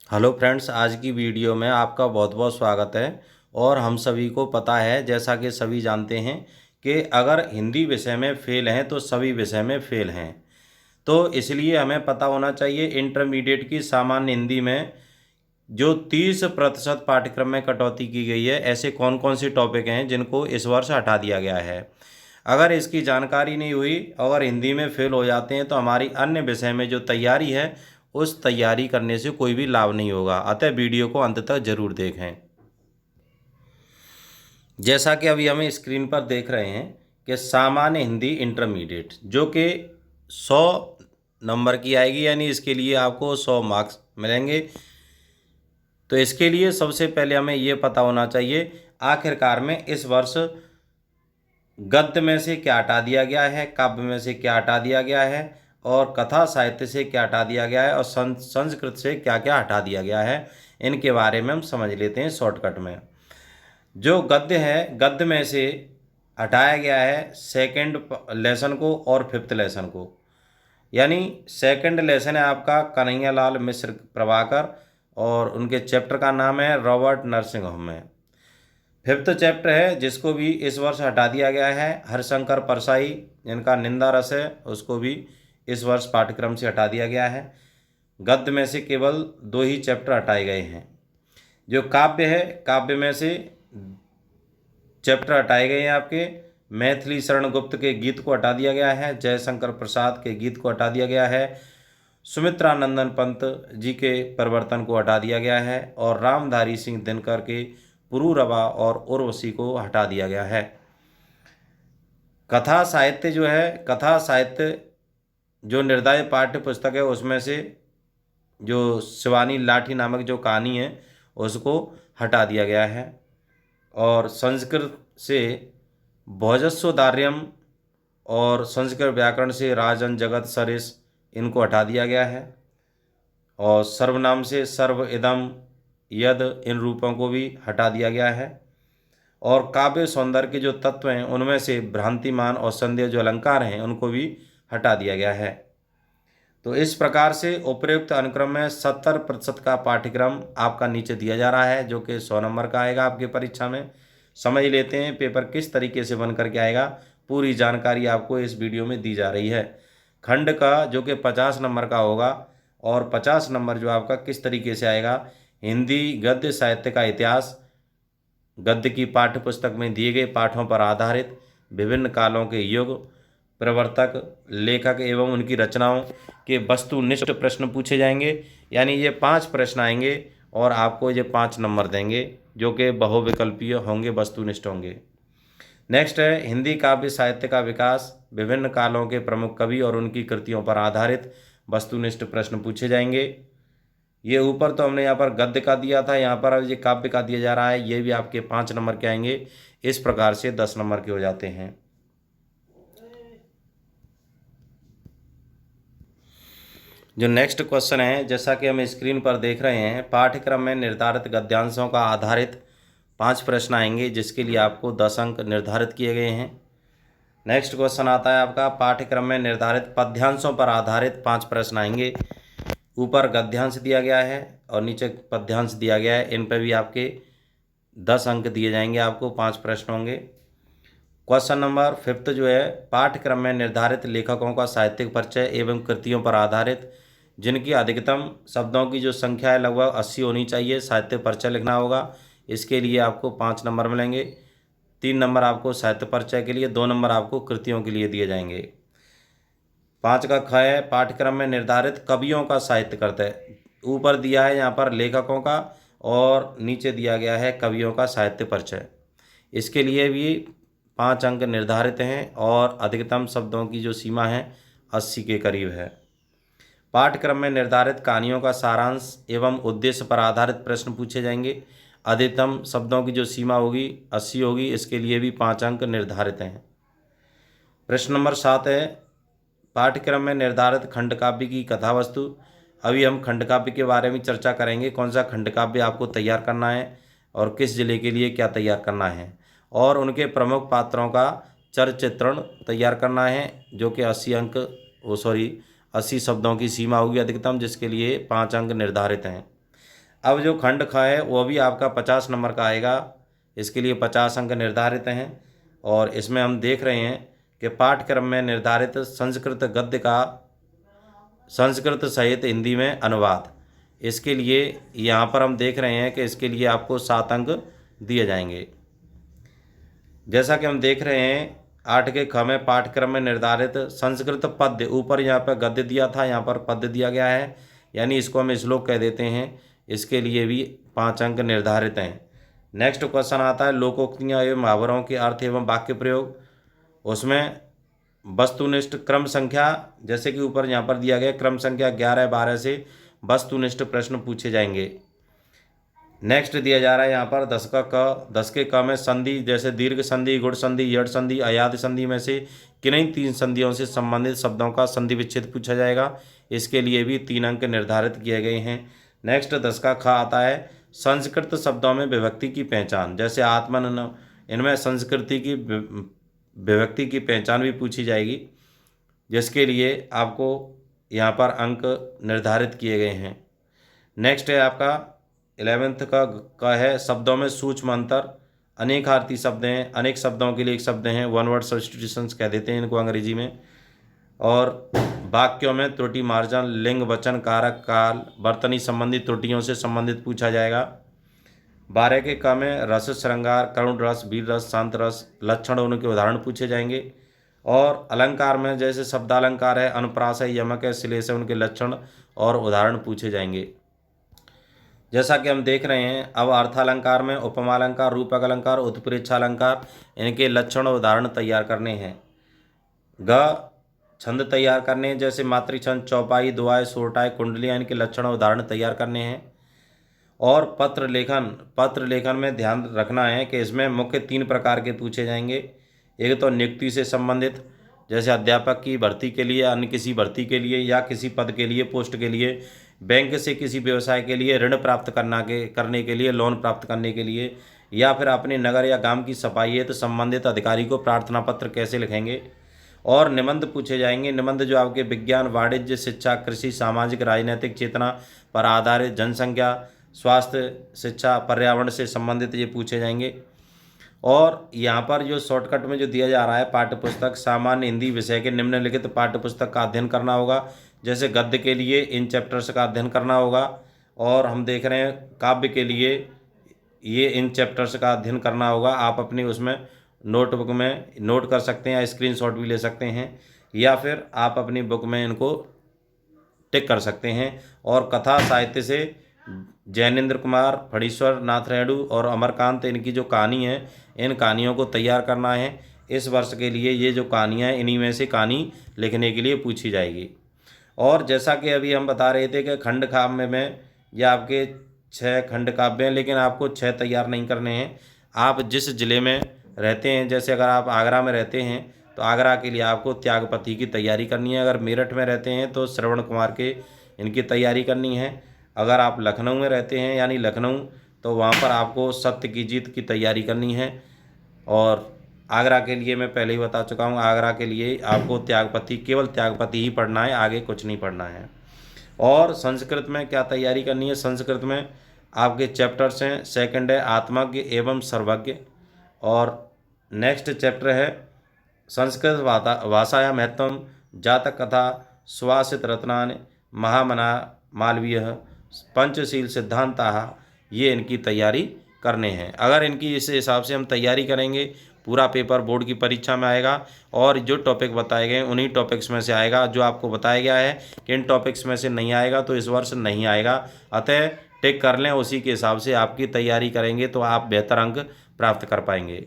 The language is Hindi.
हेलो फ्रेंड्स, आज की वीडियो में आपका बहुत बहुत स्वागत है। और हम सभी को पता है, जैसा कि सभी जानते हैं, कि अगर हिंदी विषय में फेल हैं तो सभी विषय में फेल हैं। तो इसलिए हमें पता होना चाहिए इंटरमीडिएट की सामान्य हिंदी में जो 30% पाठ्यक्रम में कटौती की गई है, ऐसे कौन कौन से टॉपिक हैं जिनको इस वर्ष हटा दिया गया है। अगर इसकी जानकारी नहीं हुई, अगर हिंदी में फेल हो जाते हैं तो हमारी अन्य विषय में जो तैयारी है उस तैयारी करने से कोई भी लाभ नहीं होगा। अतः वीडियो को अंत तक जरूर देखें। जैसा कि अभी हमें स्क्रीन पर देख रहे हैं कि सामान्य हिंदी इंटरमीडिएट जो कि 100 नंबर की आएगी, यानी इसके लिए आपको 100 मार्क्स मिलेंगे। तो इसके लिए सबसे पहले हमें ये पता होना चाहिए आखिरकार में इस वर्ष गद्य में से क्या हटा दिया गया है, काव्य में से क्या हटा दिया गया है, और कथा साहित्य से क्या हटा दिया गया है, और संस्कृत से क्या क्या हटा दिया गया है। इनके बारे में हम समझ लेते हैं शॉर्टकट में। जो गद्य है, गद्य में से हटाया गया है सेकंड लेसन को और फिफ्थ लेसन को। यानी सेकंड लेसन है आपका कन्हैयालाल मिश्र प्रभाकर, और उनके चैप्टर का नाम है रॉबर्ट नरसिंह होम है। फिफ्थ चैप्टर है जिसको भी इस वर्ष हटा दिया गया है हरिशंकर परसाई, जिनका निंदा रस है, उसको भी इस वर्ष पाठ्यक्रम से हटा दिया गया है। गद्य में से केवल 2 ही चैप्टर हटाए गए हैं। जो काव्य है, काव्य में से चैप्टर हटाए गए हैं आपके मैथिली शरण गुप्त के गीत को हटा दिया गया है, जयशंकर प्रसाद के गीत को हटा दिया गया है, सुमित्रानंदन पंत जी के परिवर्तन को हटा दिया गया है, और रामधारी सिंह दिनकर के पुरूरवा और उर्वशी को हटा दिया गया है। कथा साहित्य जो है, कथा साहित्य जो निर्धारित पाठ्य पुस्तक है उसमें से जो शिवानी लाठी नामक जो कहानी है उसको हटा दिया गया है। और संस्कृत से भोजस्वदार्यम और संस्कृत व्याकरण से राजन जगत सरिस, इनको हटा दिया गया है। और सर्वनाम से सर्व इदम यद, इन रूपों को भी हटा दिया गया है। और काव्य सौंदर्य के जो तत्व हैं उनमें से भ्रांतिमान और संदेह जो अलंकार हैं उनको भी हटा दिया गया है। तो इस प्रकार से उपयुक्त अनुक्रम में 70% का पाठ्यक्रम आपका नीचे दिया जा रहा है, जो कि 100 नंबर का आएगा आपकी परीक्षा में। समझ लेते हैं पेपर किस तरीके से बन करके आएगा। पूरी जानकारी आपको इस वीडियो में दी जा रही है। खंड का जो कि 50 नंबर का होगा, और 50 नंबर जो आपका किस तरीके से आएगा, हिंदी गद्य साहित्य का इतिहास, गद्य की पाठ्य पुस्तक में दिए गए पाठों पर आधारित विभिन्न कालों के युग, प्रवर्तक, लेखक एवं उनकी रचनाओं के वस्तुनिष्ठ प्रश्न पूछे जाएंगे। यानी ये 5 प्रश्न आएंगे और आपको ये 5 नंबर देंगे, जो कि बहुविकल्पीय होंगे, वस्तुनिष्ठ होंगे। नेक्स्ट है हिंदी काव्य साहित्य का विकास, विभिन्न कालों के प्रमुख कवि और उनकी कृतियों पर आधारित वस्तुनिष्ठ प्रश्न पूछे जाएंगे। ये ऊपर तो हमने यहाँ पर गद्य का दिया था, यहाँ पर अब ये काव्य का दिया जा रहा है। ये भी आपके 5 नंबर के आएंगे। इस प्रकार से 10 नंबर के हो जाते हैं। जो नेक्स्ट क्वेश्चन है, जैसा कि हम स्क्रीन पर देख रहे हैं, पाठ्यक्रम में निर्धारित गद्यांशों का आधारित 5 प्रश्न आएंगे, जिसके लिए आपको 10 अंक निर्धारित किए गए हैं। नेक्स्ट क्वेश्चन आता है आपका, पाठ्यक्रम में निर्धारित पद्यांशों पर आधारित 5 प्रश्न आएंगे। ऊपर गद्यांश दिया गया है और नीचे पद्यांश दिया गया है, इन पर भी आपके 10 अंक दिए जाएंगे। आपको 5 प्रश्न होंगे। क्वेश्चन नंबर 5 जो है, पाठ्यक्रम में निर्धारित लेखकों का साहित्यिक परिचय एवं कृतियों पर आधारित जिनकी अधिकतम शब्दों की जो संख्या है लगभग 80 होनी चाहिए, साहित्य परिचय लिखना होगा। इसके लिए आपको 5 नंबर मिलेंगे। 3 नंबर आपको साहित्य परिचय के लिए, 2 नंबर आपको कृतियों के लिए दिए जाएंगे। 5 का ख है, पाठ्यक्रम में निर्धारित कवियों का साहित्य करते हैं। ऊपर दिया है यहाँ पर लेखकों का और नीचे दिया गया है कवियों का साहित्य परिचय। इसके लिए भी 5 अंक निर्धारित हैं और अधिकतम शब्दों की जो सीमा है 80 के करीब है। पाठ्यक्रम में निर्धारित कहानियों का सारांश एवं उद्देश्य पर आधारित प्रश्न पूछे जाएंगे। अधिकतम शब्दों की जो सीमा होगी 80 होगी। इसके लिए भी 5 अंक निर्धारित हैं। प्रश्न नंबर 7 है, पाठ्यक्रम में निर्धारित खंड काव्य की कथा वस्तु। अभी हम खंड काव्य के बारे में चर्चा करेंगे, कौन सा खंड काव्य आपको तैयार करना है और किस जिले के लिए क्या तैयार करना है, और उनके प्रमुख पात्रों का चरचित्रण तैयार करना है, जो कि 80 शब्दों की सीमा होगी अधिकतम, जिसके लिए 5 अंक निर्धारित हैं। अब जो खंड ख है वो भी आपका 50 नंबर का आएगा, इसके लिए 50 अंक निर्धारित हैं। और इसमें हम देख रहे हैं कि पाठ्यक्रम में निर्धारित संस्कृत गद्य का संस्कृत सहित हिंदी में अनुवाद, इसके लिए यहाँ पर हम देख रहे हैं कि इसके लिए आपको 7 अंक दिए जाएंगे। जैसा कि हम देख रहे हैं 8 के ख में पाठ्यक्रम में निर्धारित संस्कृत पद्य, ऊपर यहाँ पर गद्य दिया था, यहाँ पर पद्य दिया गया है, यानी इसको हम श्लोक कह देते हैं, इसके लिए भी 5 अंक निर्धारित हैं। नेक्स्ट क्वेश्चन आता है लोकोक्तियाँ एवं मुहावरों के अर्थ एवं वाक्य प्रयोग। उसमें वस्तुनिष्ठ क्रम संख्या, जैसे कि ऊपर यहाँ पर दिया गया क्रम संख्या 11-12 से वस्तुनिष्ठ प्रश्न पूछे जाएंगे। नेक्स्ट दिया जा रहा है यहाँ पर 10 का क, 10 के क में संधि, जैसे दीर्घ संधि, गुण संधि, यड़ संधि, अयाद संधि में से किन्हीं 3 संधियों से संबंधित शब्दों का संधि विच्छेद पूछा जाएगा, इसके लिए भी 3 अंक निर्धारित किए गए हैं। नेक्स्ट 10 का ख आता है संस्कृत शब्दों में विभक्ति की पहचान, जैसे आत्मन, इनमें संस्कृति की विभक्ति की पहचान भी पूछी जाएगी, जिसके लिए आपको यहाँ पर अंक निर्धारित किए गए हैं। नेक्स्ट है आपका 11th का है शब्दों में सूक्ष्म अंतर, अनेकार्थी शब्द हैं, अनेक शब्दों के लिए एक शब्द हैं, वन वर्ड सब्स्टिट्यूशंस कह देते हैं इनको अंग्रेजी में। और वाक्यों में त्रुटि मार्जन, लिंग, वचन, कारक, काल, वर्तनी संबंधी त्रुटियों से संबंधित पूछा जाएगा। 12 के क में रस, श्रृंगार, करुण रस, वीर रस, शांत रस, लक्षण, उनके उदाहरण पूछे जाएंगे। और अलंकार में जैसे शब्दालंकार है, अनुप्रास है, यमक है, श्लेष है, उनके लक्षण और उदाहरण पूछे जाएंगे। जैसा कि हम देख रहे हैं अब अर्थालंकार में उपमालंकार, रूपक अलंकार, उत्प्रेक्षालंकार, इनके लक्षण और उदाहरण तैयार करने हैं। ग छंद तैयार करने हैं, जैसे मातृछंद, चौपाई, दुआएं, सोरठाएं, कुंडलियाँ, इनके लक्षण और उदाहरण तैयार करने हैं। और पत्र लेखन में ध्यान रखना है कि इसमें मुख्य 3 प्रकार के पूछे जाएंगे। एक तो नियुक्ति से संबंधित, जैसे अध्यापक की भर्ती के लिए, अन्य किसी भर्ती के लिए, या किसी पद के लिए, पोस्ट के लिए, बैंक से किसी व्यवसाय के लिए, ऋण प्राप्त करने के लिए, लोन प्राप्त करने के लिए, या फिर अपने नगर या गांव की सफाई है तो संबंधित अधिकारी को प्रार्थना पत्र कैसे लिखेंगे। और निबंध पूछे जाएंगे, निबंध जो आपके विज्ञान, वाणिज्य, शिक्षा, कृषि, सामाजिक, राजनीतिक चेतना पर आधारित, जनसंख्या, स्वास्थ्य, शिक्षा, पर्यावरण से संबंधित ये पूछे जाएंगे। और यहाँ पर जो शॉर्टकट में जो दिया जा रहा है पाठ्यपुस्तक, सामान्य हिंदी विषय के निम्नलिखित पाठ्यपुस्तक का अध्ययन करना होगा। जैसे गद्य के लिए इन चैप्टर्स का अध्ययन करना होगा, और हम देख रहे हैं काव्य के लिए ये इन चैप्टर्स का अध्ययन करना होगा। आप अपनी उसमें नोटबुक में नोट कर सकते हैं, स्क्रीनशॉट भी ले सकते हैं, या फिर आप अपनी बुक में इनको टिक कर सकते हैं। और कथा साहित्य से जैनेन्द्र कुमार, फणीश्वर नाथ रेणु और अमरकांत, इनकी जो कहानी है, इन कहानियों को तैयार करना है। इस वर्ष के लिए ये जो कहानियाँ हैं, इन्हीं में से कहानी लिखने के लिए पूछी जाएगी। और जैसा कि अभी हम बता रहे थे कि खंड काव्य में ये आपके 6 खंड काव्य हैं, लेकिन आपको 6 तैयार नहीं करने हैं। आप जिस ज़िले में रहते हैं, जैसे अगर आप आगरा में रहते हैं तो आगरा के लिए आपको त्यागपति की तैयारी करनी है। अगर मेरठ में रहते हैं तो श्रवण कुमार के इनकी तैयारी करनी है। अगर आप लखनऊ में रहते हैं यानी लखनऊ, तो वहाँ पर आपको सत्य की जीत की तैयारी करनी है। और आगरा के लिए मैं पहले ही बता चुका हूँ, आगरा के लिए आपको त्यागपति, केवल त्यागपति ही पढ़ना है, आगे कुछ नहीं पढ़ना है। और संस्कृत में क्या तैयारी करनी है, संस्कृत में आपके चैप्टर्स हैं, सेकंड है आत्मज्ञ एवं सर्वज्ञ, और नेक्स्ट चैप्टर है संस्कृत भाषाया महत्वम, जातक कथा, सुवासित रत्नान, महामना मालवीय, पंचशील सिद्धांता, ये इनकी तैयारी करने हैं। अगर इनकी इस हिसाब से हम तैयारी करेंगे, पूरा पेपर बोर्ड की परीक्षा में आएगा, और जो टॉपिक बताए गए उन्हीं टॉपिक्स में से आएगा। जो आपको बताया गया है कि इन टॉपिक्स में से नहीं आएगा तो इस वर्ष नहीं आएगा। अतः टिक कर लें, उसी के हिसाब से आपकी तैयारी करेंगे तो आप बेहतर अंक प्राप्त कर पाएंगे।